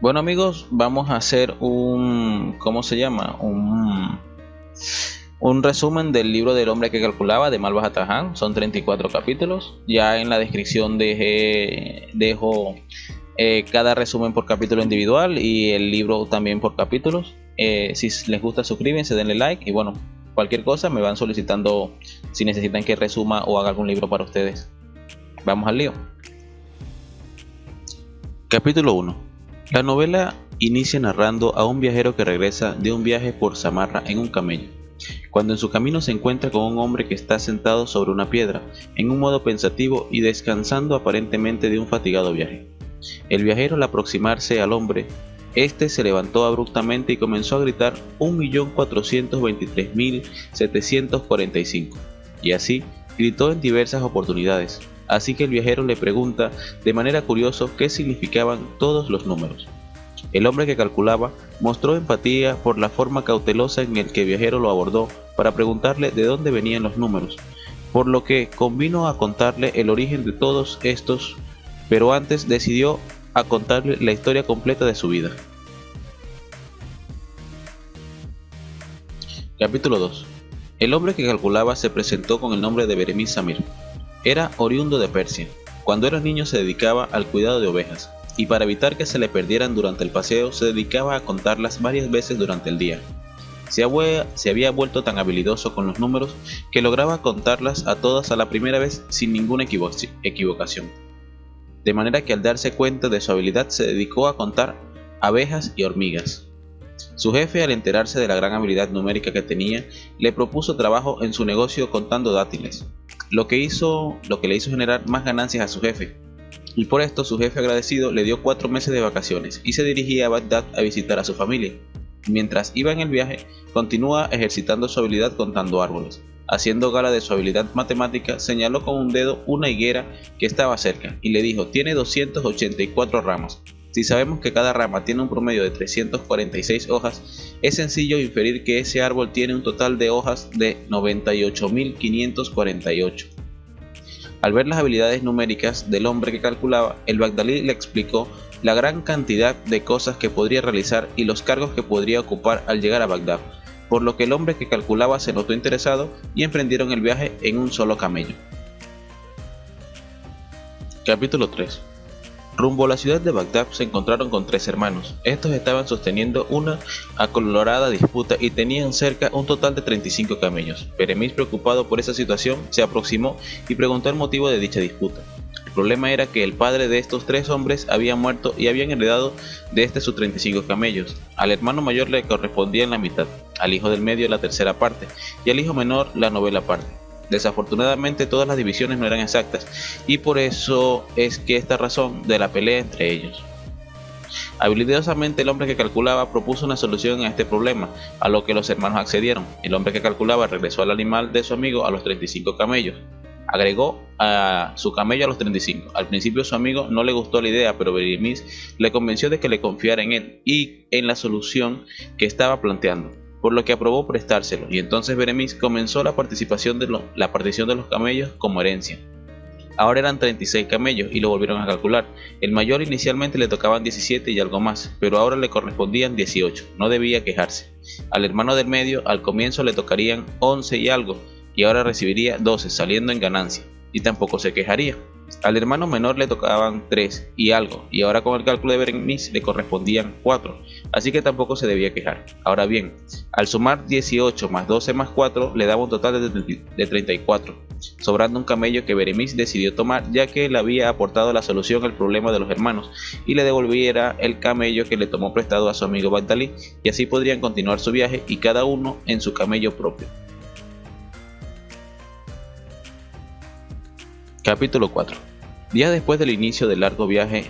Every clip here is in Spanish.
Bueno amigos, vamos a hacer ¿cómo se llama? Un resumen del libro del hombre que calculaba de Malvas Atrahan. Son 34 capítulos. Ya en la descripción dejo cada resumen por capítulo individual y el libro también por capítulos. Si les gusta, suscríbanse, denle like y bueno, cualquier cosa me van solicitando si necesitan que resuma o haga algún libro para ustedes. Vamos al lío. Capítulo 1. La novela inicia narrando a un viajero que regresa de un viaje por Samarra en un camello, cuando en su camino se encuentra con un hombre que está sentado sobre una piedra, en un modo pensativo y descansando aparentemente de un fatigado viaje. El viajero, al aproximarse al hombre, este se levantó abruptamente y comenzó a gritar 1.423.745, y así gritó en diversas oportunidades. Así que el viajero le pregunta de manera curiosa qué significaban todos los números. El hombre que calculaba mostró empatía por la forma cautelosa en la que el viajero lo abordó para preguntarle de dónde venían los números, por lo que convino a contarle el origen de todos estos, pero antes decidió a contarle la historia completa de su vida. Capítulo 2. El hombre que calculaba se presentó con el nombre de Beremiz Samir. Era oriundo de Persia. Cuando era niño se dedicaba al cuidado de ovejas, y para evitar que se le perdieran durante el paseo se dedicaba a contarlas varias veces durante el día. Se había vuelto tan habilidoso con los números que lograba contarlas a todas a la primera vez sin ninguna equivocación. De manera que al darse cuenta de su habilidad se dedicó a contar abejas y hormigas. Su jefe, al enterarse de la gran habilidad numérica que tenía, le propuso trabajo en su negocio contando dátiles, lo que le hizo generar más ganancias a su jefe, y por esto su jefe agradecido le dio 4 meses de vacaciones y se dirigía a Bagdad a visitar a su familia. Mientras iba en el viaje, continúa ejercitando su habilidad contando árboles. Haciendo gala de su habilidad matemática, señaló con un dedo una higuera que estaba cerca y le dijo: tiene 284 ramas. Si sabemos que cada rama tiene un promedio de 346 hojas, es sencillo inferir que ese árbol tiene un total de hojas de 98.548. Al ver las habilidades numéricas del hombre que calculaba, el bagdalí le explicó la gran cantidad de cosas que podría realizar y los cargos que podría ocupar al llegar a Bagdad, por lo que el hombre que calculaba se notó interesado y emprendieron el viaje en un solo camello. Capítulo 3. Rumbo a la ciudad de Bagdad se encontraron con 3 hermanos. Estos estaban sosteniendo una acalorada disputa y tenían cerca un total de 35 camellos. Beremiz, preocupado por esa situación, se aproximó y preguntó el motivo de dicha disputa. El problema era que el padre de estos 3 hombres había muerto y habían heredado de sus 35 camellos. Al hermano mayor le correspondía en la mitad, al hijo del medio la tercera parte y al hijo menor la novena parte. Desafortunadamente todas las divisiones no eran exactas y por eso es que esta razón de la pelea entre ellos. Habilidosamente el hombre que calculaba propuso una solución a este problema, a lo que los hermanos accedieron. El hombre que calculaba regresó al animal de su amigo a los 35 camellos. Agregó a su camello a los 35. Al principio su amigo no le gustó la idea, pero Beremiz le convenció de que le confiara en él y en la solución que estaba planteando, por lo que aprobó prestárselo, y entonces Beremiz comenzó la partición de los camellos como herencia. Ahora eran 36 camellos y lo volvieron a calcular. El mayor inicialmente le tocaban 17 y algo más, pero ahora le correspondían 18, no debía quejarse. Al hermano del medio al comienzo le tocarían 11 y algo, y ahora recibiría 12, saliendo en ganancia, y tampoco se quejaría. Al hermano menor le tocaban 3 y algo, y ahora con el cálculo de Beremiz le correspondían 4, así que tampoco se debía quejar. Ahora bien, al sumar 18 más 12 más 4 le daba un total de 34, sobrando un camello que Beremiz decidió tomar, ya que él había aportado la solución al problema de los hermanos y le devolviera el camello que le tomó prestado a su amigo Bagdalí, y así podrían continuar su viaje y cada uno en su camello propio. Capítulo 4. Días después del inicio del largo viaje,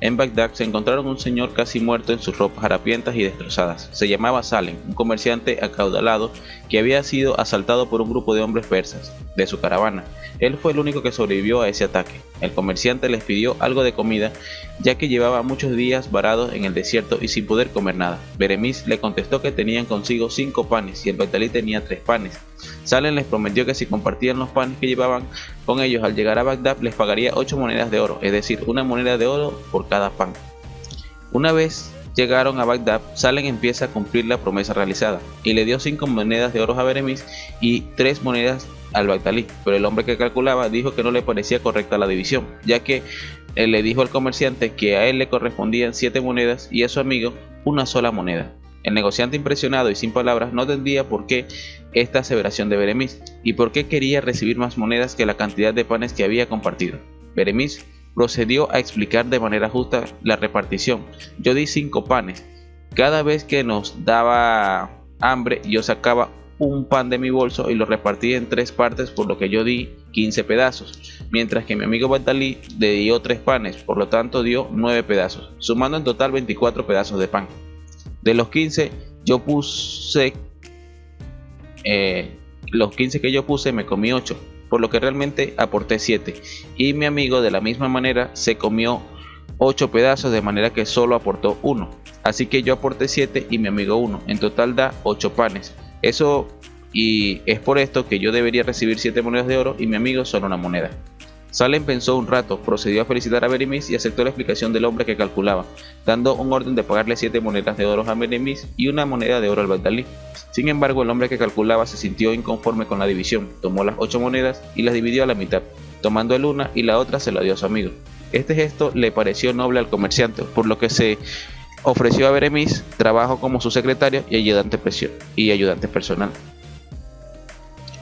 en Bagdad se encontraron un señor casi muerto en sus ropas harapientas y destrozadas. Se llamaba Salem, un comerciante acaudalado que había sido asaltado por un grupo de hombres persas de su caravana. Él fue el único que sobrevivió a ese ataque. El comerciante les pidió algo de comida, ya que llevaba muchos días varados en el desierto y sin poder comer nada. Beremiz le contestó que tenían consigo 5 panes y el bagdalí tenía 3 panes. Salem les prometió que si compartían los panes que llevaban con ellos al llegar a Bagdad les pagaría 8 monedas de oro, es decir, 1 moneda de oro por cada pan. Una vez llegaron a Bagdad, Salem empieza a cumplir la promesa realizada y le dio 5 monedas de oro a Beremis y 3 monedas al Bagdalí, pero el hombre que calculaba dijo que no le parecía correcta la división, ya que él le dijo al comerciante que a él le correspondían 7 monedas y a su amigo una sola moneda. El negociante, impresionado y sin palabras, no entendía por qué esta aseveración de Beremis y por qué quería recibir más monedas que la cantidad de panes que había compartido. Beremis procedió a explicar de manera justa la repartición. Yo di 5 panes. Cada vez que nos daba hambre, yo sacaba un pan de mi bolso y lo repartí en 3 partes, por lo que yo di 15 pedazos, mientras que mi amigo Bagdalí le dio 3 panes, por lo tanto dio 9 pedazos, sumando en total 24 pedazos de pan. De los 15 que yo puse me comí 8, por lo que realmente aporté 7, y mi amigo de la misma manera se comió 8 pedazos, de manera que solo aportó 1, así que yo aporté 7 y mi amigo 1, en total da 8 panes. Y es por esto que yo debería recibir 7 monedas de oro y mi amigo solo una moneda. Salem pensó un rato, procedió a felicitar a Beremis y aceptó la explicación del hombre que calculaba, dando un orden de pagarle 7 monedas de oro a Beremis y una moneda de oro al Bagdalí. Sin embargo, el hombre que calculaba se sintió inconforme con la división, tomó las 8 monedas y las dividió a la mitad, tomando él una y la otra se la dio a su amigo. Este gesto le pareció noble al comerciante, por lo que se ofreció a Beremis trabajo como su secretario y ayudante personal.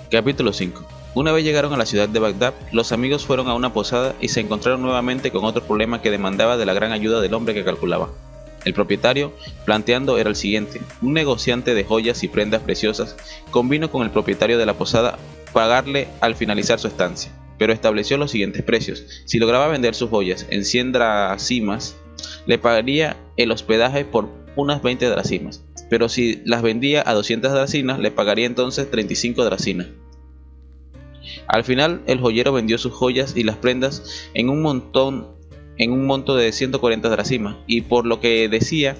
Capítulo 5. Una vez llegaron a la ciudad de Bagdad, los amigos fueron a una posada y se encontraron nuevamente con otro problema que demandaba de la gran ayuda del hombre que calculaba. El propietario, planteando, era el siguiente: un negociante de joyas y prendas preciosas convino con el propietario de la posada pagarle al finalizar su estancia, pero estableció los siguientes precios. Si lograba vender sus joyas en 100 dracimas, le pagaría el hospedaje por unas 20 dracimas, pero si las vendía a 200 dracimas, le pagaría entonces 35 dracimas. Al final, el joyero vendió sus joyas y las prendas en un monto de 140 dracimas, y por lo que decía,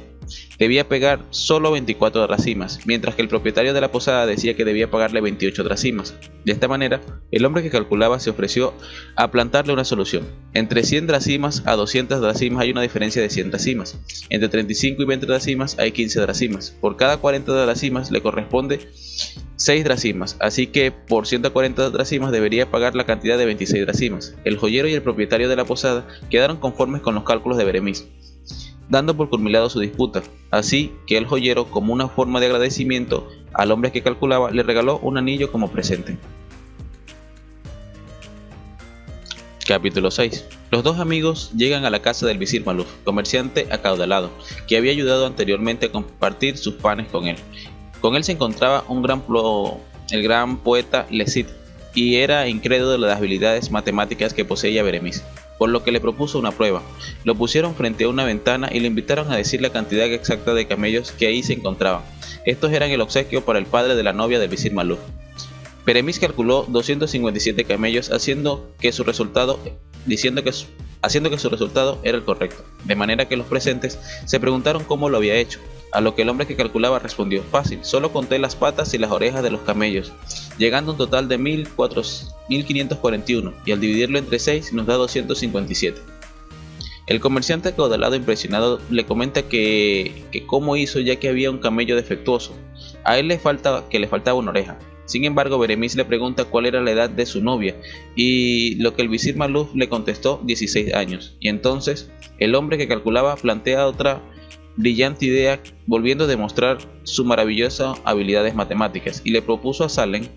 debía pagar solo 24 dracimas, mientras que el propietario de la posada decía que debía pagarle 28 dracimas. De esta manera, el hombre que calculaba se ofreció a plantarle una solución. Entre 100 dracimas a 200 dracimas hay una diferencia de 100 dracimas. Entre 35 y 20 dracimas hay 15 dracimas. Por cada 40 dracimas le corresponde 6 dracimas, así que por 140 dracimas debería pagar la cantidad de 26 dracimas. El joyero y el propietario de la posada quedaron conformes con los cálculos de Beremis, dando por culminado su disputa, así que el joyero, como una forma de agradecimiento al hombre que calculaba, le regaló un anillo como presente. Capítulo 6. Los dos amigos llegan a la casa del visir Maluf, comerciante acaudalado, que había ayudado anteriormente a compartir sus panes con él. Con él se encontraba el gran poeta Lecid, y era incrédulo de las habilidades matemáticas que poseía Beremis, por lo que le propuso una prueba. Lo pusieron frente a una ventana y le invitaron a decir la cantidad exacta de camellos que ahí se encontraban. Estos eran el obsequio para el padre de la novia del visir Maluf. Beremis calculó 257 camellos, haciendo que su resultado era el correcto, de manera que los presentes se preguntaron cómo lo había hecho, a lo que el hombre que calculaba respondió: fácil, solo conté las patas y las orejas de los camellos, llegando a un total de 1541, y al dividirlo entre 6 nos da 257. El comerciante acaudalado, impresionado, le comenta que cómo hizo, ya que había un camello defectuoso. A él le faltaba una oreja. Sin embargo, Beremis le pregunta cuál era la edad de su novia, y lo que el visir Maluf le contestó: 16 años. Y entonces el hombre que calculaba plantea otra brillante idea, volviendo a demostrar su maravillosa habilidades matemáticas, y le propuso a Salem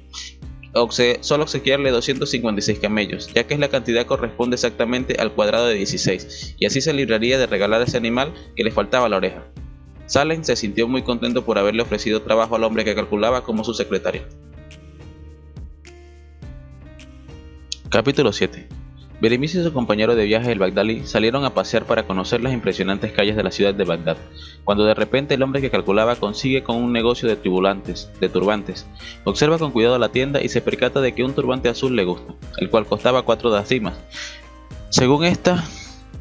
solo obsequiarle 256 camellos, ya que la cantidad corresponde exactamente al cuadrado de 16, y así se libraría de regalar a ese animal que le faltaba la oreja. Salem se sintió muy contento por haberle ofrecido trabajo al hombre que calculaba como su secretario. Capítulo 7. Beremis y su compañero de viaje, el Bagdalí, salieron a pasear para conocer las impresionantes calles de la ciudad de Bagdad, cuando de repente el hombre que calculaba consigue con un negocio de turbantes. Observa con cuidado la tienda y se percata de que un turbante azul le gusta, el cual costaba 4 dracimas, según está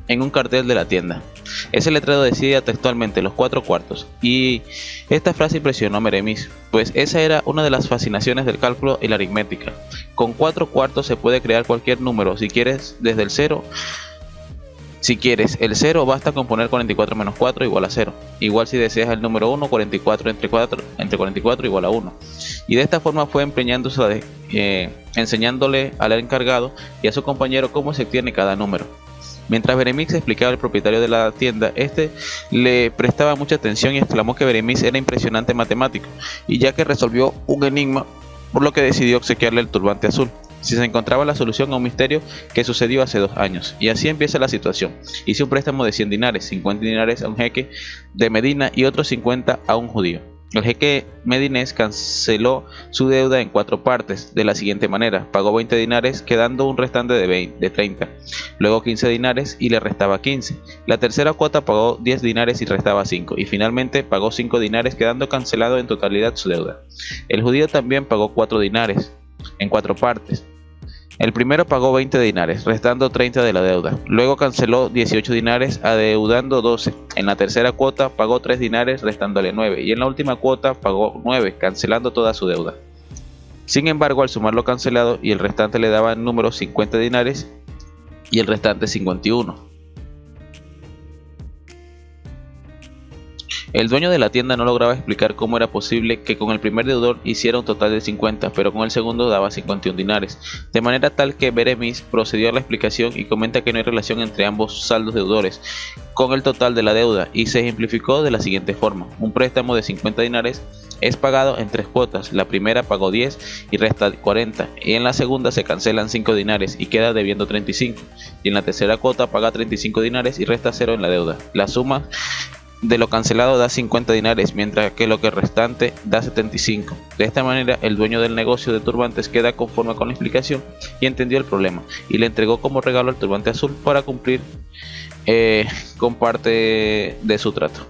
en un cartel de la tienda. Ese letrero decía textualmente los 4 cuartos, y esta frase impresionó a Beremis, pues esa era una de las fascinaciones del cálculo y la aritmética. Con 4 cuartos se puede crear cualquier número, si quieres desde el 0 Si quieres el 0, basta con poner 44 menos 4 igual a 0. Igual si deseas el número 1, 44 entre 44 igual a 1. Y de esta forma fue enseñándole al encargado y a su compañero cómo se obtiene cada número. Mientras Beremías explicaba al propietario de la tienda, este le prestaba mucha atención y exclamó que Beremías era impresionante matemático, y ya que resolvió un enigma, por lo que decidió obsequiarle el turbante azul, si se encontraba la solución a un misterio que sucedió hace 2 años. Y así empieza la situación. Hice un préstamo de 100 dinares, 50 dinares a un jeque de Medina y otros 50 a un judío. El jeque medinés canceló su deuda en 4 partes, de la siguiente manera: pagó 20 dinares, quedando un restante de 30, luego 15 dinares y le restaba 15. La tercera cuota pagó 10 dinares y restaba 5, y finalmente pagó 5 dinares, quedando cancelado en totalidad su deuda. El judío también pagó 4 dinares, en 4 partes. El primero pagó 20 dinares, restando 30 de la deuda. Luego canceló 18 dinares, adeudando 12. En la tercera cuota pagó 3 dinares, restándole 9. Y en la última cuota pagó 9, cancelando toda su deuda. Sin embargo, al sumar lo cancelado y el restante le daba el número 50 dinares y el restante 51. El dueño de la tienda no lograba explicar cómo era posible que con el primer deudor hiciera un total de 50, pero con el segundo daba 51 dinares, de manera tal que Beremías procedió a la explicación y comenta que no hay relación entre ambos saldos deudores con el total de la deuda, y se ejemplificó de la siguiente forma: un préstamo de 50 dinares es pagado en 3 cuotas. La primera pagó 10 y resta 40, y en la segunda se cancelan 5 dinares y queda debiendo 35, y en la tercera cuota paga 35 dinares y resta 0 en la deuda. La suma de lo cancelado da 50 dinares, mientras que lo que restante da 75. De esta manera, el dueño del negocio de turbantes queda conforme con la explicación y entendió el problema, y le entregó como regalo el turbante azul para cumplir con parte de su trato.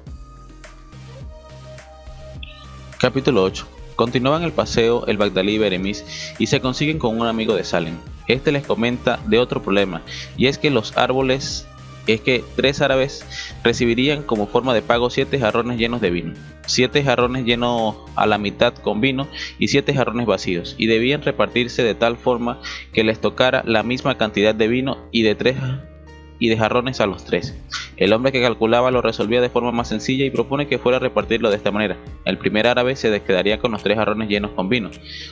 Capítulo 8. Continuaban el paseo el Bagdalí y Beremías y se consiguen con un amigo de Salem. Este les comenta de otro problema, y es que 3 árabes recibirían como forma de pago 7 jarrones llenos de vino, 7 jarrones llenos a la mitad con vino y 7 jarrones vacíos, y debían repartirse de tal forma que les tocara la misma cantidad de vino y de jarrones a los 3. El hombre que calculaba lo resolvía de forma más sencilla y propone que fuera a repartirlo de esta manera. El primer árabe se quedaría con los 3 jarrones llenos con vino,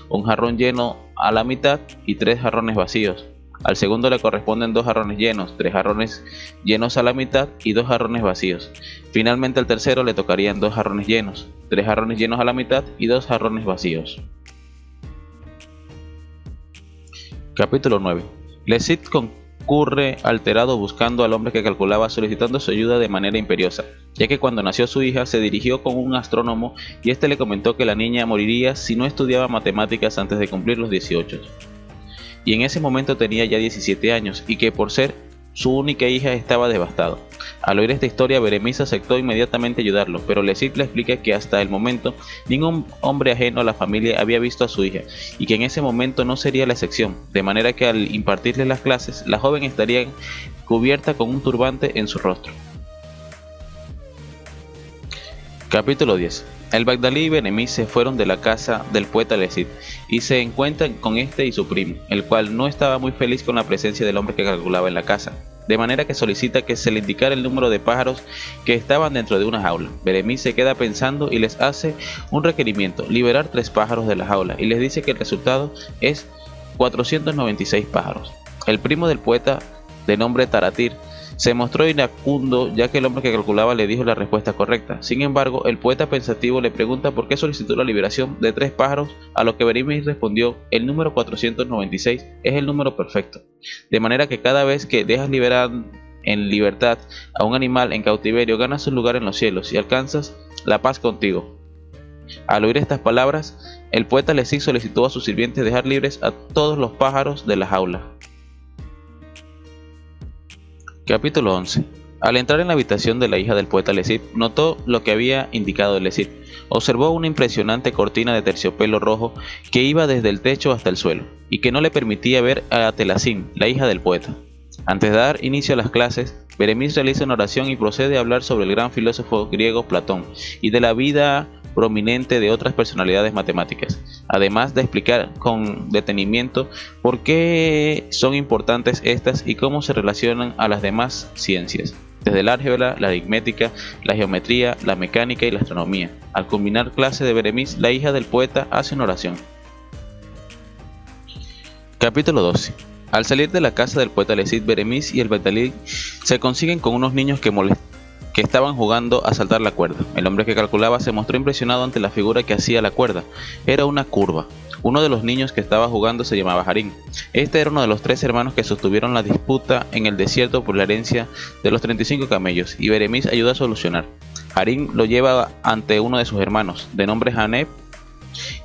un jarrón lleno a la mitad y 3 jarrones vacíos. Al segundo le corresponden 2 jarrones llenos, 3 jarrones llenos a la mitad y 2 jarrones vacíos. Finalmente al tercero le tocarían 2 jarrones llenos, 3 jarrones llenos a la mitad y 2 jarrones vacíos. Capítulo 9. Le Cid concurre alterado buscando al hombre que calculaba, solicitando su ayuda de manera imperiosa, ya que cuando nació su hija se dirigió con un astrónomo y este le comentó que la niña moriría si no estudiaba matemáticas antes de cumplir los 18. Y en ese momento tenía ya 17 años y que por ser su única hija estaba devastado. Al oír esta historia, Beremías aceptó inmediatamente ayudarlo, pero le Cid le explica que hasta el momento ningún hombre ajeno a la familia había visto a su hija y que en ese momento no sería la excepción, de manera que al impartirle las clases, la joven estaría cubierta con un turbante en su rostro. Capítulo 10. El Bagdalí y Beremías se fueron de la casa del poeta le Cid y se encuentran con este y su primo, el cual no estaba muy feliz con la presencia del hombre que calculaba en la casa, de manera que solicita que se le indicara el número de pájaros que estaban dentro de una jaula. Beremías se queda pensando y les hace un requerimiento: liberar 3 pájaros de la jaula, y les dice que el resultado es 496 pájaros. El primo del poeta, de nombre Taratir, se mostró iracundo, ya que el hombre que calculaba le dijo la respuesta correcta. Sin embargo, el poeta pensativo le pregunta por qué solicitó la liberación de 3 pájaros, a lo que Beremías respondió: el número 496 es el número perfecto, de manera que cada vez que dejas liberar en libertad a un animal en cautiverio, ganas un lugar en los cielos y alcanzas la paz contigo. Al oír estas palabras, el poeta le Cid solicitó a sus sirvientes dejar libres a todos los pájaros de la jaula. Capítulo 11. Al entrar en la habitación de la hija del poeta le Cid, notó lo que había indicado le Cid. Observó una impresionante cortina de terciopelo rojo que iba desde el techo hasta el suelo, y que no le permitía ver a Telesín, la hija del poeta. Antes de dar inicio a las clases, Beremías realiza una oración y procede a hablar sobre el gran filósofo griego Platón, y de la vida prominente de otras personalidades matemáticas, además de explicar con detenimiento por qué son importantes estas y cómo se relacionan a las demás ciencias, desde el álgebra, la aritmética, la geometría, la mecánica y la astronomía. Al culminar clase de Beremiz, la hija del poeta hace una oración. Capítulo 12. Al salir de la casa del poeta Lecid, Beremiz y el Bagdalí se consiguen con unos niños que estaban jugando a saltar la cuerda. El hombre que calculaba se mostró impresionado ante la figura que hacía la cuerda. Era una curva. Uno de los niños que estaba jugando se llamaba Harín. Este era uno de los 3 hermanos que sostuvieron la disputa en el desierto por la herencia de los 35 camellos, y Beremiz ayuda a solucionar. Harín lo lleva ante uno de sus hermanos, de nombre Haneb,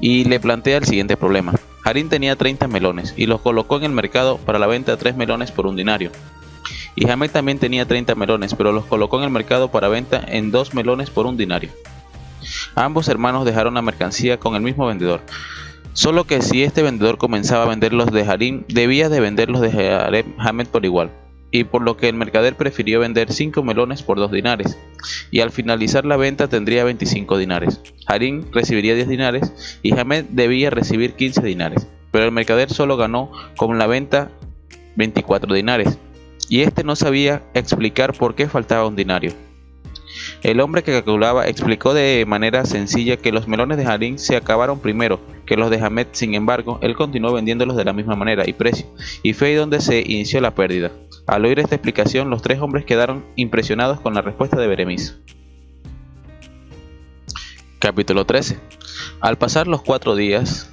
y le plantea el siguiente problema. Harín tenía 30 melones y los colocó en el mercado para la venta a 3 melones por un dinario. Y Hamed también tenía 30 melones, pero los colocó en el mercado para venta en 2 melones por un dinario. Ambos hermanos dejaron la mercancía con el mismo vendedor, solo que si este vendedor comenzaba a vender los de Harín, debía de vender los de Hamed por igual, y por lo que el mercader prefirió vender 5 melones por 2 dinares, y al finalizar la venta tendría 25 dinares. Harín recibiría 10 dinares y Hamed debía recibir 15 dinares, pero el mercader solo ganó con la venta 24 dinares, y este no sabía explicar por qué faltaba un dinario. El hombre que calculaba explicó de manera sencilla que los melones de Harín se acabaron primero que los de Hamed. Sin embargo, él continuó vendiéndolos de la misma manera y precio, y fue ahí donde se inició la pérdida. Al oír esta explicación, los 3 hombres quedaron impresionados con la respuesta de Beremiz. Capítulo 13. Al pasar los 4 días,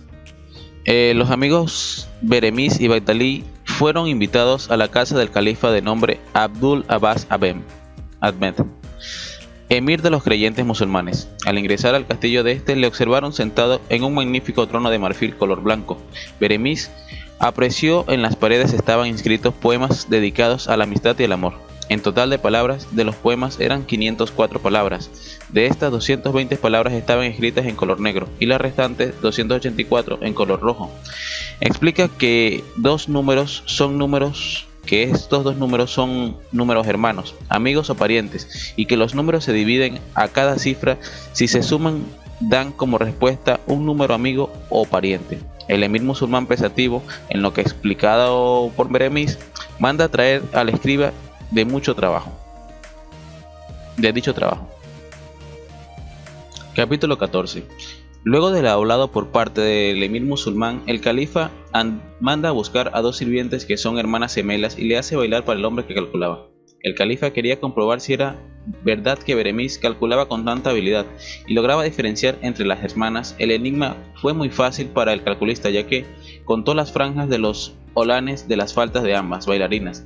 los amigos Beremiz y Bagdalí fueron invitados a la casa del califa de nombre Abdul Abbas Ahmed, emir de los creyentes musulmanes. Al ingresar al castillo de este, le observaron sentado en un magnífico trono de marfil color blanco. Beremiz apreció en las paredes estaban inscritos poemas dedicados a la amistad y el amor. En total de palabras de los poemas eran 504 palabras. De estas, 220 palabras estaban escritas en color negro y las restantes 284 en color rojo. Explica que estos 2 números son números hermanos, amigos o parientes, y que los números se dividen a cada cifra. Si se suman, dan como respuesta un número amigo o pariente. El emir musulmán, pensativo en lo que explicado por Beremiz, manda a traer al escriba de dicho trabajo. Capítulo 14. Luego del hablado por parte del emir musulmán, el califa manda a buscar a 2 sirvientes que son hermanas gemelas y le hace bailar para el hombre que calculaba. El califa quería comprobar si era verdad que Beremiz calculaba con tanta habilidad y lograba diferenciar entre las hermanas. El enigma fue muy fácil para el calculista, ya que contó las franjas de los olanes de las faldas de ambas bailarinas.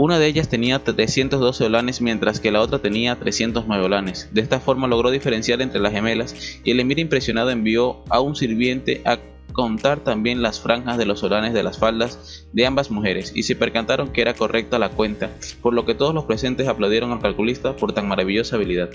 Una de ellas tenía 312 olanes, mientras que la otra tenía 309 olanes. De esta forma logró diferenciar entre las gemelas, y el emir, impresionado, envió a un sirviente a contar también las franjas de los olanes de las faldas de ambas mujeres, y se percataron que era correcta la cuenta, por lo que todos los presentes aplaudieron al calculista por tan maravillosa habilidad.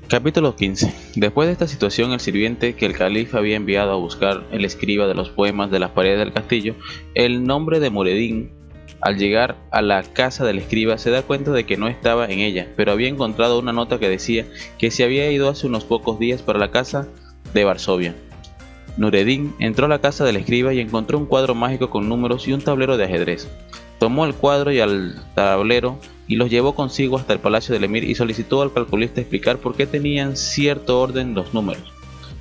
Capítulo 15. Después de esta situación, el sirviente que el califa había enviado a buscar el escriba de los poemas de las paredes del castillo, el nombre de Nureddin, al llegar a la casa del escriba se da cuenta de que no estaba en ella, pero había encontrado una nota que decía que se había ido hace unos pocos días para la casa de Varsovia. Nureddin entró a la casa del escriba y encontró un cuadro mágico con números y un tablero de ajedrez. Tomó el cuadro y al tablero y los llevó consigo hasta el palacio del emir y solicitó al calculista explicar por qué tenían cierto orden los números.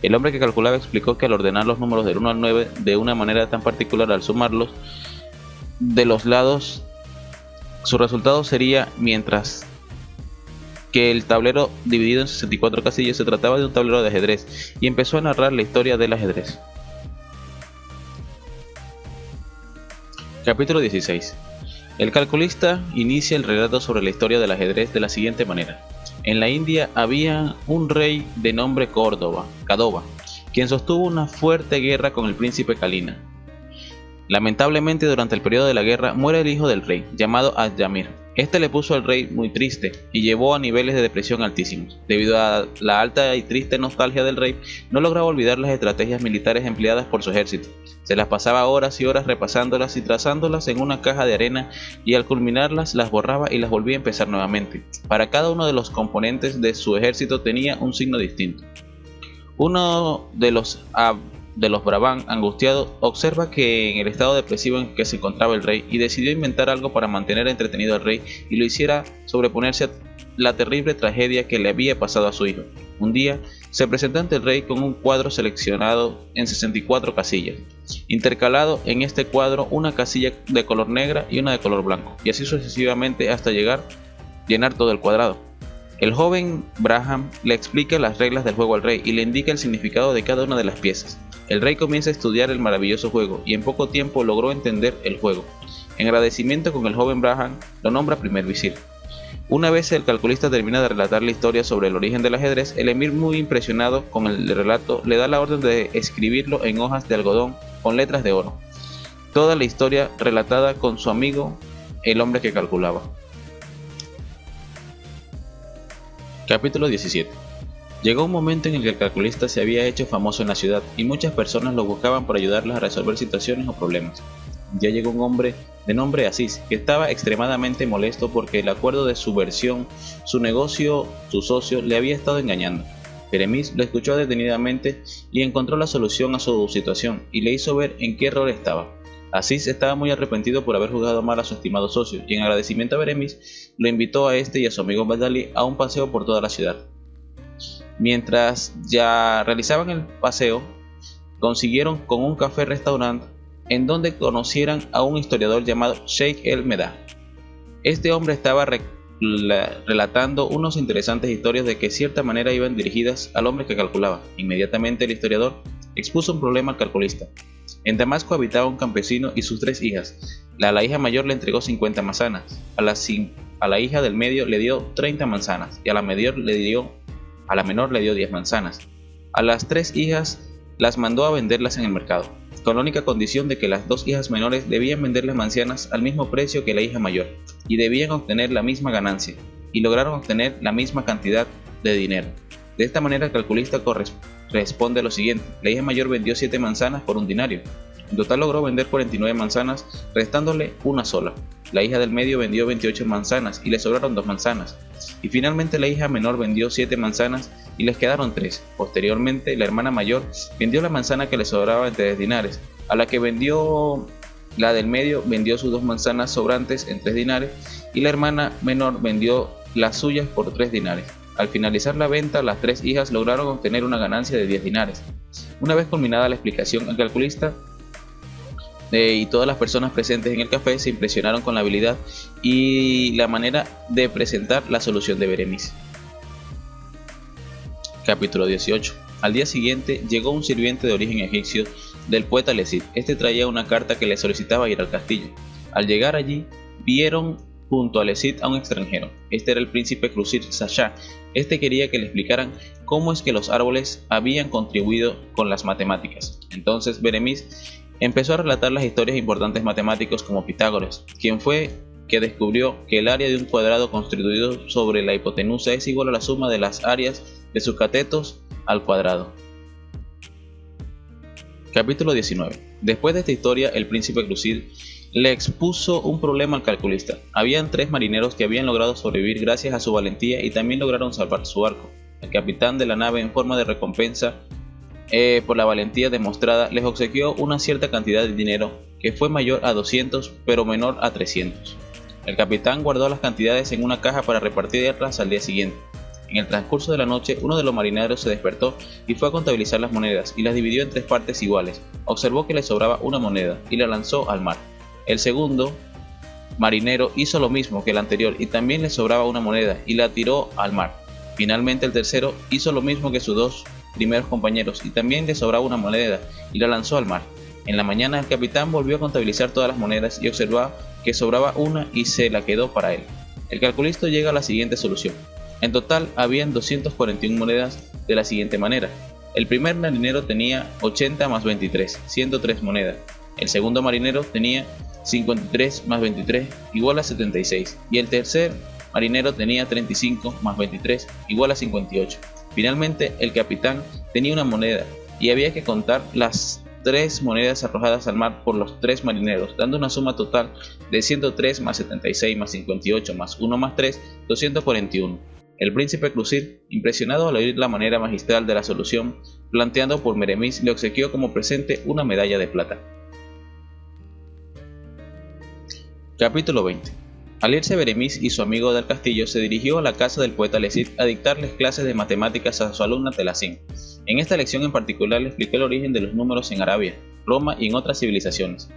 El hombre que calculaba explicó que al ordenar los números del 1 al 9 de una manera tan particular, al sumarlos de los lados, su resultado sería, mientras que el tablero dividido en 64 casillas se trataba de un tablero de ajedrez, y empezó a narrar la historia del ajedrez. Capítulo 16. El calculista inicia el relato sobre la historia del ajedrez de la siguiente manera. En la India había un rey de nombre Kadova, quien sostuvo una fuerte guerra con el príncipe Kalina. Lamentablemente, durante el periodo de la guerra muere el hijo del rey, llamado Ad-Yamir. Este le puso al rey muy triste y llevó a niveles de depresión altísimos. Debido a la alta y triste nostalgia del rey, no lograba olvidar las estrategias militares empleadas por su ejército. Se las pasaba horas y horas repasándolas y trazándolas en una caja de arena, y al culminarlas las borraba y las volvía a empezar nuevamente. Para cada uno de los componentes de su ejército tenía un signo distinto. Uno de los Brabant, angustiado, observa que en el estado depresivo en que se encontraba el rey, y decidió inventar algo para mantener entretenido al rey y lo hiciera sobreponerse a la terrible tragedia que le había pasado a su hijo. Un día se presentó ante el rey con un cuadro seleccionado en 64 casillas, intercalado en este cuadro una casilla de color negra y una de color blanco, y así sucesivamente hasta llenar todo el cuadrado. El joven Braham le explica las reglas del juego al rey y le indica el significado de cada una de las piezas. El rey comienza a estudiar el maravilloso juego y en poco tiempo logró entender el juego. En agradecimiento con el joven Braham, lo nombra primer visir. Una vez el calculista termina de relatar la historia sobre el origen del ajedrez, el emir, muy impresionado con el relato, le da la orden de escribirlo en hojas de algodón con letras de oro. Toda la historia relatada con su amigo, el hombre que calculaba. Capítulo 17. Llegó un momento en el que el calculista se había hecho famoso en la ciudad y muchas personas lo buscaban para ayudarles a resolver situaciones o problemas. Ya llegó un hombre de nombre Aziz, que estaba extremadamente molesto porque el acuerdo de subversión, su negocio, su socio, le había estado engañando. Beremis lo escuchó detenidamente y encontró la solución a su situación y le hizo ver en qué error estaba. Aziz estaba muy arrepentido por haber jugado mal a su estimado socio, y en agradecimiento a Beremis lo invitó a este y a su amigo Badali a un paseo por toda la ciudad. Mientras ya realizaban el paseo, consiguieron con un café-restaurante en donde conocieran a un historiador llamado Sheikh el-Medah. Este hombre estaba relatando unas interesantes historias de que cierta manera iban dirigidas al hombre que calculaba. Inmediatamente el historiador expuso un problema al calculista. En Damasco habitaba un campesino y sus 3 hijas. A la hija mayor le entregó 50 manzanas, a la hija del medio le dio 30 manzanas y a la menor le dio 10 manzanas. A las 3 hijas las mandó a venderlas en el mercado, con la única condición de que las 2 hijas menores debían vender las manzanas al mismo precio que la hija mayor, y debían obtener la misma ganancia, y lograron obtener la misma cantidad de dinero. De esta manera el calculista responde lo siguiente: la hija mayor vendió 7 manzanas por 1 dinario. En total logró vender 49 manzanas, restándole una sola. La hija del medio vendió 28 manzanas y le sobraron 2 manzanas. Y finalmente la hija menor vendió 7 manzanas y les quedaron 3. Posteriormente la hermana mayor vendió la manzana que le sobraba en 3 dinares, a la que vendió la del medio vendió sus 2 manzanas sobrantes en 3 dinares, y la hermana menor vendió las suyas por 3 dinares. Al finalizar la venta, las 3 hijas lograron obtener una ganancia de 10 dinares. Una vez culminada la explicación, el calculista y todas las personas presentes en el café se impresionaron con la habilidad y la manera de presentar la solución de Beremis. Capítulo 18. Al día siguiente llegó un sirviente de origen egipcio del poeta Lesid. Este traía una carta que le solicitaba ir al castillo. Al llegar allí, vieron junto a Lesid a un extranjero. Este era el príncipe Khusir Sasha. Este quería que le explicaran cómo es que los árboles habían contribuido con las matemáticas. Entonces Beremis empezó a relatar las historias de importantes matemáticos como Pitágoras, quien fue que descubrió que el área de un cuadrado construido sobre la hipotenusa es igual a la suma de las áreas de sus catetos al cuadrado. Capítulo 19. Después de esta historia, el príncipe Khusir le expuso un problema al calculista. Habían 3 marineros que habían logrado sobrevivir gracias a su valentía y también lograron salvar su barco. El capitán de la nave, en forma de recompensa por la valentía demostrada, les obsequió una cierta cantidad de dinero que fue mayor a 200 pero menor a 300. El capitán guardó las cantidades en una caja para repartirlas al día siguiente. En el transcurso de la noche, uno de los marineros se despertó y fue a contabilizar las monedas y las dividió en 3 partes iguales. Observó que le sobraba una moneda y la lanzó al mar. El segundo marinero hizo lo mismo que el anterior y también le sobraba una moneda y la tiró al mar. Finalmente el tercero hizo lo mismo que sus 2 primeros compañeros y también le sobraba una moneda y la lanzó al mar. En la mañana el capitán volvió a contabilizar todas las monedas y observó que sobraba una y se la quedó para él. El calculista llega a la siguiente solución. En total habían 241 monedas de la siguiente manera. El primer marinero tenía 80 más 23, 103 monedas. El segundo marinero tenía 53 más 23 igual a 76 y el tercer marinero tenía 35 más 23 igual a 58. Finalmente el capitán tenía una moneda y había que contar las 3 monedas arrojadas al mar por los 3 marineros, dando una suma total de 103 más 76 más 58 más 1 más 3, 241. El príncipe Clusir, impresionado al oír la manera magistral de la solución planteado por Meremis, le obsequió como presente una medalla de plata. Capítulo 20. Al irse Beremis y su amigo del castillo se dirigió a la casa del poeta Lecid a dictarles clases de matemáticas a su alumna Telacín. En esta lección en particular le explicó el origen de los números en Arabia, Roma y en otras civilizaciones.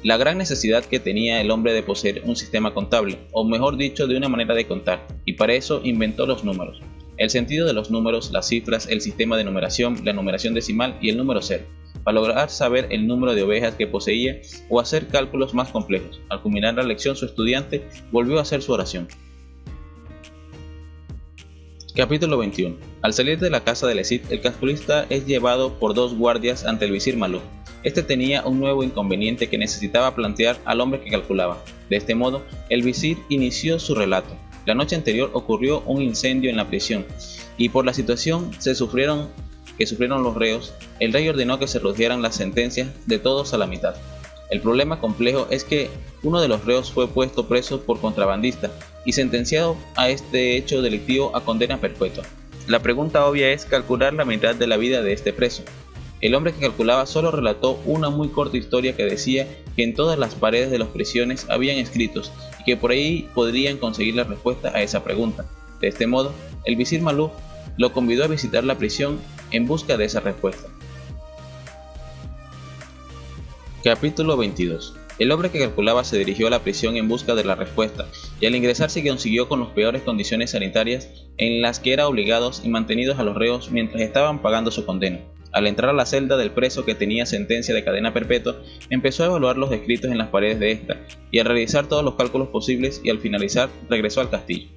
La gran necesidad que tenía el hombre de poseer un sistema contable, o mejor dicho, de una manera de contar, y para eso inventó los números. El sentido de los números, las cifras, el sistema de numeración, la numeración decimal y el número cero, para lograr saber el número de ovejas que poseía o hacer cálculos más complejos. Al culminar la lección, su estudiante volvió a hacer su oración. Capítulo 21. Al salir de la casa de Lecid, el calculista es llevado por 2 guardias ante el visir Maluk. Este tenía un nuevo inconveniente que necesitaba plantear al hombre que calculaba. De este modo, el visir inició su relato. La noche anterior ocurrió un incendio en la prisión, y por la situación que sufrieron los reos, el rey ordenó que se redujeran las sentencias de todos a la mitad. El problema complejo es que uno de los reos fue puesto preso por contrabandista y sentenciado a este hecho delictivo a condena perpetua. La pregunta obvia es calcular la mitad de la vida de este preso. El hombre que calculaba solo relató una muy corta historia que decía que en todas las paredes de las prisiones habían escritos y que por ahí podrían conseguir la respuesta a esa pregunta. De este modo, el visir Maluk lo convidó a visitar la prisión en busca de esa respuesta. Capítulo 22. El hombre que calculaba se dirigió a la prisión en busca de la respuesta, y al ingresar se consiguió con las peores condiciones sanitarias en las que eran obligados y mantenidos a los reos mientras estaban pagando su condena. Al entrar a la celda del preso que tenía sentencia de cadena perpetua, empezó a evaluar los escritos en las paredes de esta, y a realizar todos los cálculos posibles, y al finalizar regresó al castillo.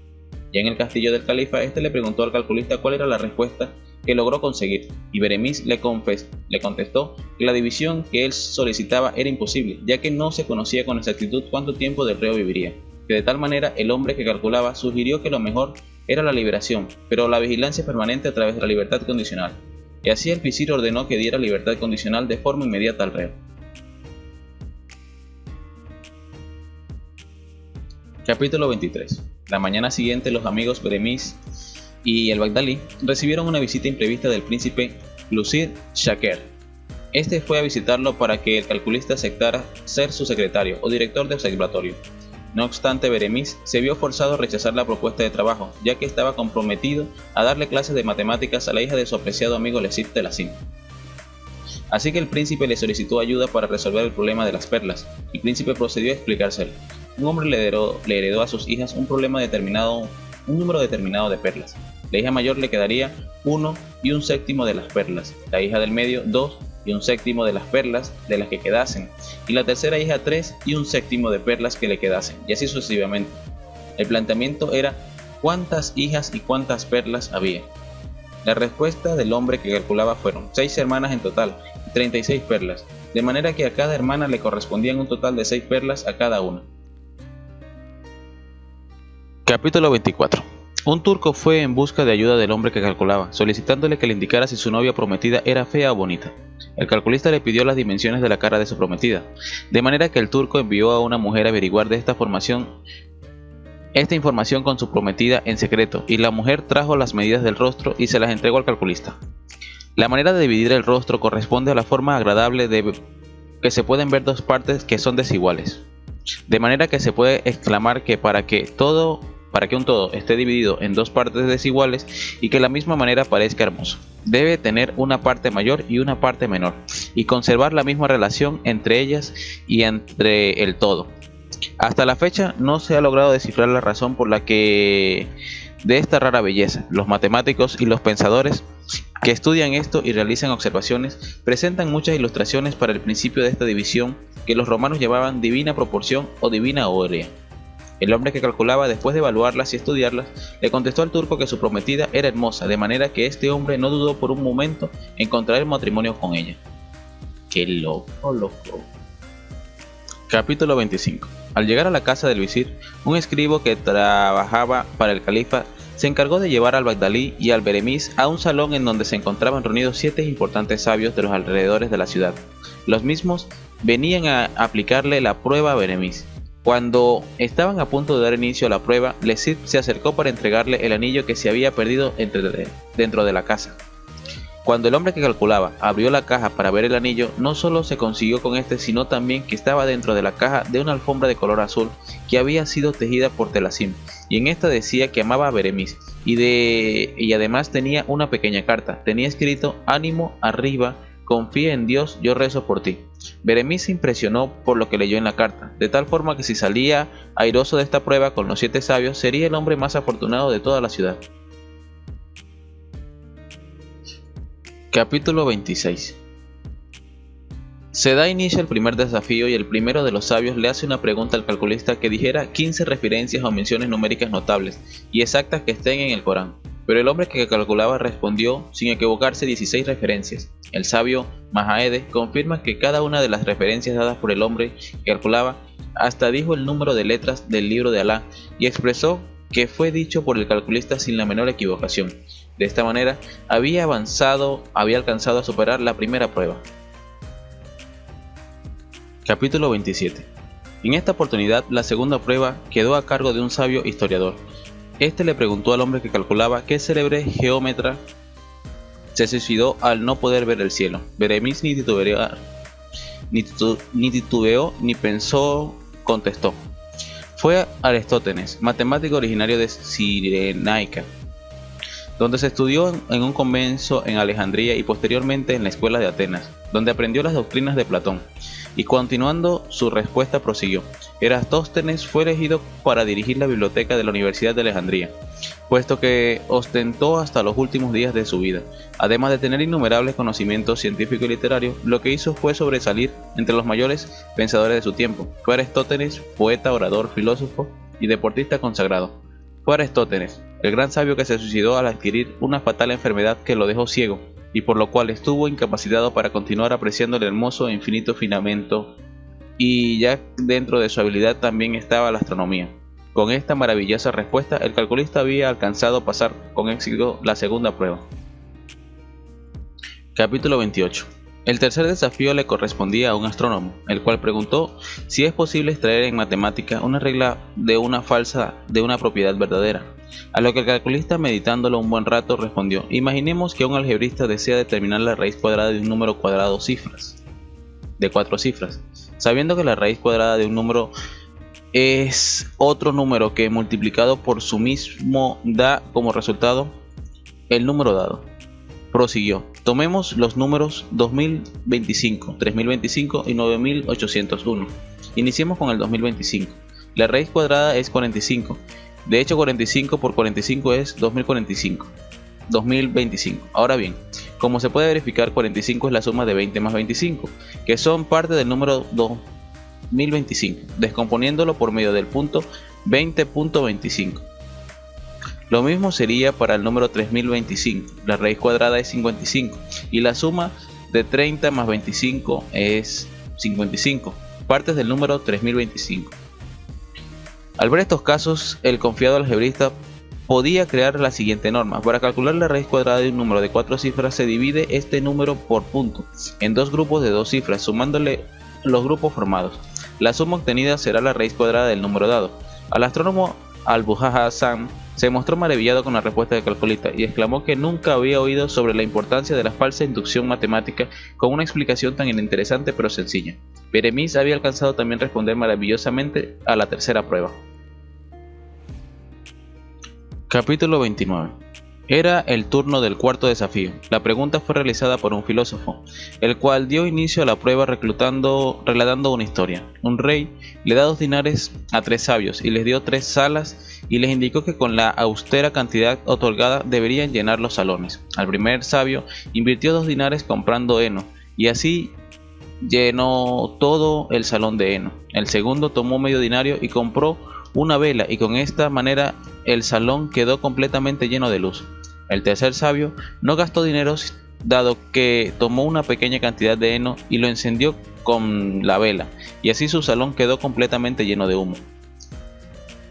Ya en el castillo del califa, este le preguntó al calculista cuál era la respuesta que logró conseguir, y Beremis le contestó que la división que él solicitaba era imposible, ya que no se conocía con exactitud cuánto tiempo del reo viviría, que de tal manera el hombre que calculaba sugirió que lo mejor era la liberación, pero la vigilancia permanente a través de la libertad condicional, y así el visir ordenó que diera libertad condicional de forma inmediata al reo. Capítulo 23. La mañana siguiente los amigos Beremis y el Bagdalí recibieron una visita imprevista del príncipe Clusir Shaker. Este fue a visitarlo para que el calculista aceptara ser su secretario o director de observatorio. No obstante, Beremis se vio forzado a rechazar la propuesta de trabajo, ya que estaba comprometido a darle clases de matemáticas a la hija de su apreciado amigo Lecid Telacín. Así que el príncipe le solicitó ayuda para resolver el problema de las perlas. El príncipe procedió a explicárselo. Un hombre le heredó a sus hijas un número determinado de perlas. La hija mayor le quedaría 1 y 1/7 de las perlas, la hija del medio 2 y 1/7 de las perlas de las que quedasen, y la tercera hija 3 y 1/7 de perlas que le quedasen, y así sucesivamente. El planteamiento era ¿cuántas hijas y cuántas perlas había? La respuesta del hombre que calculaba fueron 6 hermanas en total y 36 perlas, de manera que a cada hermana le correspondían un total de 6 perlas a cada una. Capítulo 24. Un turco fue en busca de ayuda del hombre que calculaba, solicitándole que le indicara si su novia prometida era fea o bonita. El calculista le pidió las dimensiones de la cara de su prometida, de manera que el turco envió a una mujer a averiguar de esta información con su prometida en secreto, y la mujer trajo las medidas del rostro y se las entregó al calculista. La manera de dividir el rostro corresponde a la forma agradable de que se pueden ver 2 partes que son desiguales, de manera que se puede exclamar que para que un todo esté dividido en 2 partes desiguales y que de la misma manera parezca hermoso, debe tener una parte mayor y una parte menor, y conservar la misma relación entre ellas y entre el todo. Hasta la fecha no se ha logrado descifrar la razón por la que de esta rara belleza. Los matemáticos y los pensadores que estudian esto y realizan observaciones presentan muchas ilustraciones para el principio de esta división que los romanos llamaban divina proporción o divina aurea. El hombre que calculaba, después de evaluarlas y estudiarlas, le contestó al turco que su prometida era hermosa, de manera que este hombre no dudó por un momento en contraer matrimonio con ella. ¡Qué loco! Capítulo 25. Al llegar a la casa del visir, un escribo que trabajaba para el califa se encargó de llevar al Bagdalí y al Beremiz a un salón en donde se encontraban reunidos 7 importantes sabios de los alrededores de la ciudad. Los mismos venían a aplicarle la prueba a Beremiz. Cuando estaban a punto de dar inicio a la prueba, Lezid se acercó para entregarle el anillo que se había perdido dentro de la casa. Cuando el hombre que calculaba abrió la caja para ver el anillo, no solo se consiguió con este, sino también que estaba dentro de la caja de una alfombra de color azul que había sido tejida por Telasim, y en esta decía que amaba a Beremiz, y además tenía una pequeña carta. Tenía escrito: ánimo, arriba, confía en Dios, yo rezo por ti. Beremiz se impresionó por lo que leyó en la carta, de tal forma que si salía airoso de esta prueba con los 7 sabios, sería el hombre más afortunado de toda la ciudad. Capítulo 26. Se da inicio al primer desafío y el primero de los sabios le hace una pregunta al calculista que dijera 15 referencias o menciones numéricas notables y exactas que estén en el Corán. Pero el hombre que calculaba respondió sin equivocarse 16 referencias. El sabio Mahaede confirma que cada una de las referencias dadas por el hombre que calculaba hasta dijo el número de letras del libro de Alá y expresó que fue dicho por el calculista sin la menor equivocación. De esta manera había alcanzado a superar la primera prueba. Capítulo 27. En esta oportunidad la segunda prueba quedó a cargo de un sabio historiador. Este le preguntó al hombre que calculaba qué célebre geómetra se suicidó al no poder ver el cielo. Beremiz ni titubeó ni pensó, contestó: fue Aristótenes, matemático originario de Cirenaica, donde se estudió en un convento en Alejandría y posteriormente en la escuela de Atenas, donde aprendió las doctrinas de Platón. Y continuando su respuesta prosiguió: Eratóstenes fue elegido para dirigir la biblioteca de la Universidad de Alejandría, puesto que ostentó hasta los últimos días de su vida. Además de tener innumerables conocimientos científicos y literarios, lo que hizo fue sobresalir entre los mayores pensadores de su tiempo. Fue Aristótenes, poeta, orador, filósofo y deportista consagrado. Fue Aristótenes, el gran sabio que se suicidó al adquirir una fatal enfermedad que lo dejó ciego, y por lo cual estuvo incapacitado para continuar apreciando el hermoso e infinito firmamento, y ya dentro de su habilidad también estaba la astronomía. Con esta maravillosa respuesta, el calculista había alcanzado pasar con éxito la segunda prueba. Capítulo 28. El tercer desafío le correspondía a un astrónomo, el cual preguntó si es posible extraer en matemática una regla de una falsa de una propiedad verdadera. A lo que el calculista, meditándolo un buen rato, respondió: imaginemos que un algebrista desea determinar la raíz cuadrada de un número cuadrado de 4 cifras, sabiendo que la raíz cuadrada de un número es otro número que multiplicado por su mismo da como resultado el número dado. Prosiguió: tomemos los números 2025, 3025 y 9801. Iniciemos con el 2025. La raíz cuadrada es 45. De hecho, 45 por 45 es 2025. Ahora bien, como se puede verificar, 45 es la suma de 20 más 25, que son parte del número 2025, descomponiéndolo por medio del punto 20.25. Lo mismo sería para el número 3025. La raíz cuadrada es 55 y la suma de 30 más 25 es 55, partes del número 3025. Al ver estos casos, el confiado algebrista podía crear la siguiente norma: para calcular la raíz cuadrada de un número de 4 cifras se divide este número por punto en dos grupos de 2 cifras, sumándole los grupos formados. La suma obtenida será la raíz cuadrada del número dado. Al astrónomo Al-Buhassan se mostró maravillado con la respuesta del calculista y exclamó que nunca había oído sobre la importancia de la falsa inducción matemática con una explicación tan interesante pero sencilla. Beremiz había alcanzado también responder maravillosamente a la tercera prueba. Capítulo 29. Era el turno del cuarto desafío. La pregunta fue realizada por un filósofo, el cual dio inicio a la prueba relatando una historia. Un rey le da 2 dinares a 3 sabios y les dio 3 salas y les indicó que con la austera cantidad otorgada deberían llenar los salones. Al primer sabio invirtió 2 dinares comprando heno y así llenó todo el salón de heno. El segundo tomó medio dinario y compró una vela y con esta manera el salón quedó completamente lleno de luz. El tercer sabio no gastó dinero dado que tomó una pequeña cantidad de heno y lo encendió con la vela, y así su salón quedó completamente lleno de humo.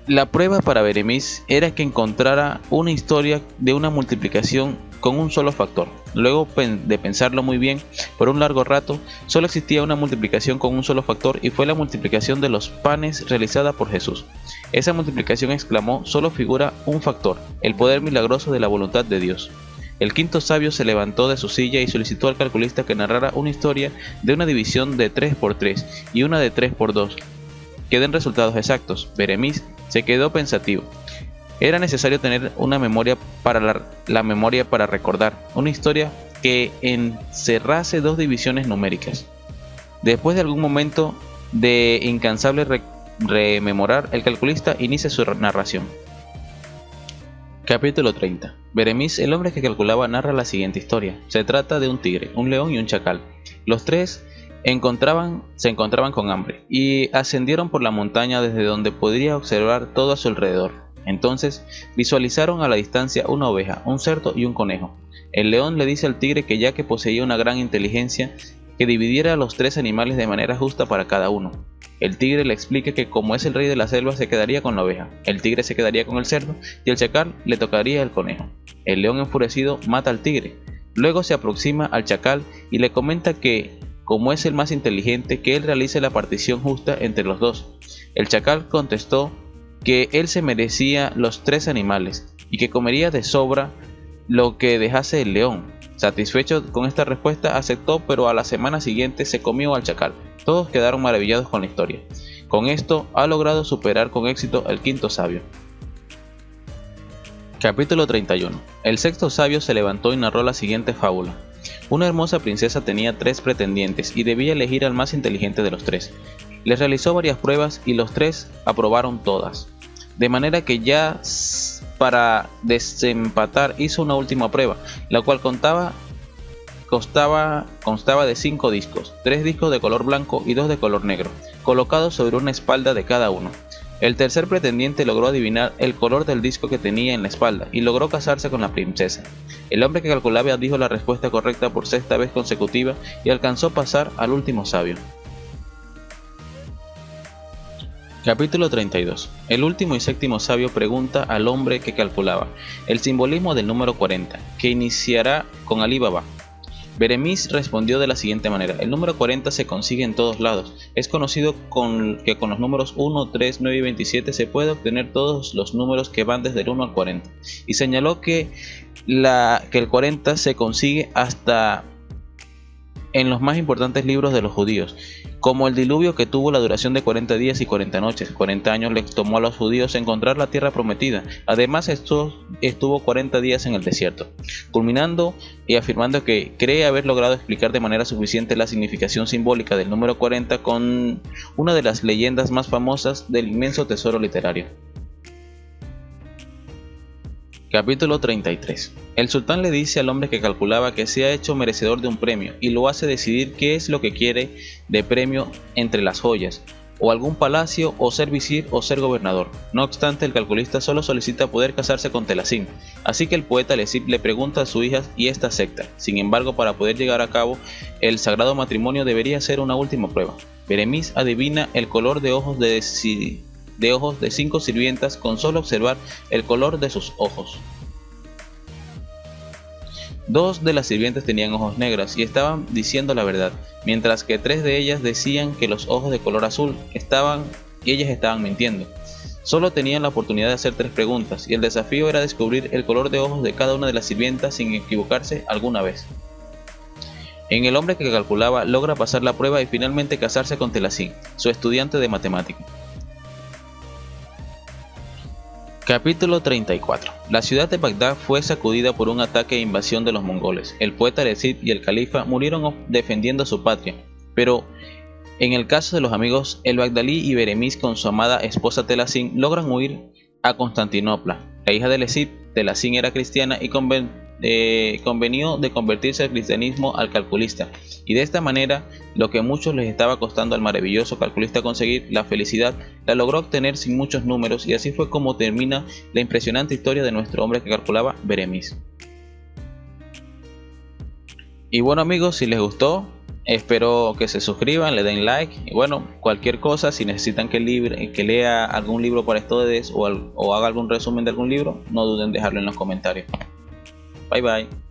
La prueba para Beremis era que encontrara una historia de una multiplicación con un solo factor. Luego de pensarlo muy bien, por un largo rato, solo existía una multiplicación con un solo factor y fue la multiplicación de los panes realizada por Jesús. Esa multiplicación, exclamó, solo figura un factor, el poder milagroso de la voluntad de Dios. El quinto sabio se levantó de su silla y solicitó al calculista que narrara una historia de una división de 3 por 3 y una de 3 por 2, que den resultados exactos. Beremis se quedó pensativo. Era necesario tener una memoria para la memoria para recordar una historia que encerrase dos divisiones numéricas. Después de algún momento de incansable rememorar, el calculista inicia su narración. Capítulo 30. Beremis, el hombre que calculaba, narra la siguiente historia. Se trata de un tigre, un león y un chacal. Los tres se encontraban con hambre y ascendieron por la montaña desde donde podría observar todo a su alrededor. Entonces visualizaron a la distancia una oveja, un cerdo y un conejo. El león le dice al tigre que ya que poseía una gran inteligencia, que dividiera a los tres animales de manera justa para cada uno. El tigre le explica que como es el rey de la selva se quedaría con la oveja, el tigre se quedaría con el cerdo y el chacal le tocaría el conejo. El león enfurecido mata al tigre. Luego se aproxima al chacal y le comenta que como es el más inteligente, que él realice la partición justa entre los dos. El chacal contestó que él se merecía los tres animales y que comería de sobra lo que dejase el león. Satisfecho con esta respuesta, aceptó, pero a la semana siguiente se comió al chacal. Todos quedaron maravillados con la historia. Con esto ha logrado superar con éxito el quinto sabio. Capítulo 31. El sexto sabio se levantó y narró la siguiente fábula. Una hermosa princesa tenía 3 pretendientes y debía elegir al más inteligente de los 3. Les realizó varias pruebas y los 3 aprobaron todas. De manera que ya para desempatar hizo una última prueba, la cual constaba de 5 discos, 3 discos de color blanco y 2 de color negro, colocados sobre una espalda de cada uno. El tercer pretendiente logró adivinar el color del disco que tenía en la espalda y logró casarse con la princesa. El hombre que calculaba dijo la respuesta correcta por 6ª vez consecutiva y alcanzó a pasar al último sabio. Capítulo 32. El último y séptimo sabio pregunta al hombre que calculaba el simbolismo del número 40, que iniciará con Alí Baba. Beremis respondió de la siguiente manera: el número 40 se consigue en todos lados. Es conocido que con los números 1, 3, 9 y 27 se puede obtener todos los números que van desde el 1 al 40. Y señaló que el 40 se consigue hasta en los más importantes libros de los judíos, como el diluvio que tuvo la duración de 40 días y 40 noches. 40 años les tomó a los judíos encontrar la tierra prometida. Además estuvo 40 días en el desierto, culminando y afirmando que cree haber logrado explicar de manera suficiente la significación simbólica del número 40 con una de las leyendas más famosas del inmenso tesoro literario. Capítulo 33. El sultán le dice al hombre que calculaba que se ha hecho merecedor de un premio y lo hace decidir qué es lo que quiere de premio entre las joyas, o algún palacio, o ser visir o ser gobernador. No obstante, el calculista solo solicita poder casarse con Telasín, así que el poeta Lesip le pregunta a su hija y esta acepta. Sin embargo, para poder llegar a cabo el sagrado matrimonio debería ser una última prueba. Beremis adivina el color de ojos de 5 sirvientas con solo observar el color de sus ojos. 2 de las sirvientas tenían ojos negros y estaban diciendo la verdad, mientras que 3 de ellas decían que los ojos de color azul y ellas estaban mintiendo. Solo tenían la oportunidad de hacer 3 preguntas y el desafío era descubrir el color de ojos de cada una de las sirvientas sin equivocarse alguna vez. En el hombre que calculaba logra pasar la prueba y finalmente casarse con Telasín, su estudiante de matemática. Capítulo 34. La ciudad de Bagdad fue sacudida por un ataque e invasión de los mongoles. El poeta Lesip y el califa murieron defendiendo su patria, pero en el caso de los amigos el Bagdalí y Beremis con su amada esposa Telasín logran huir a Constantinopla. La hija de Lesip, Telasín, era cristiana y convenió de convertirse al cristianismo al calculista, y de esta manera lo que a muchos les estaba costando al maravilloso calculista conseguir, la felicidad, la logró obtener sin muchos números, y así fue como termina la impresionante historia de nuestro hombre que calculaba, Beremis. Y bueno amigos, si les gustó, espero que se suscriban, le den like. Y bueno, cualquier cosa, si necesitan que lea algún libro para ustedes o haga algún resumen de algún libro, no duden en dejarlo en los comentarios. Bye bye.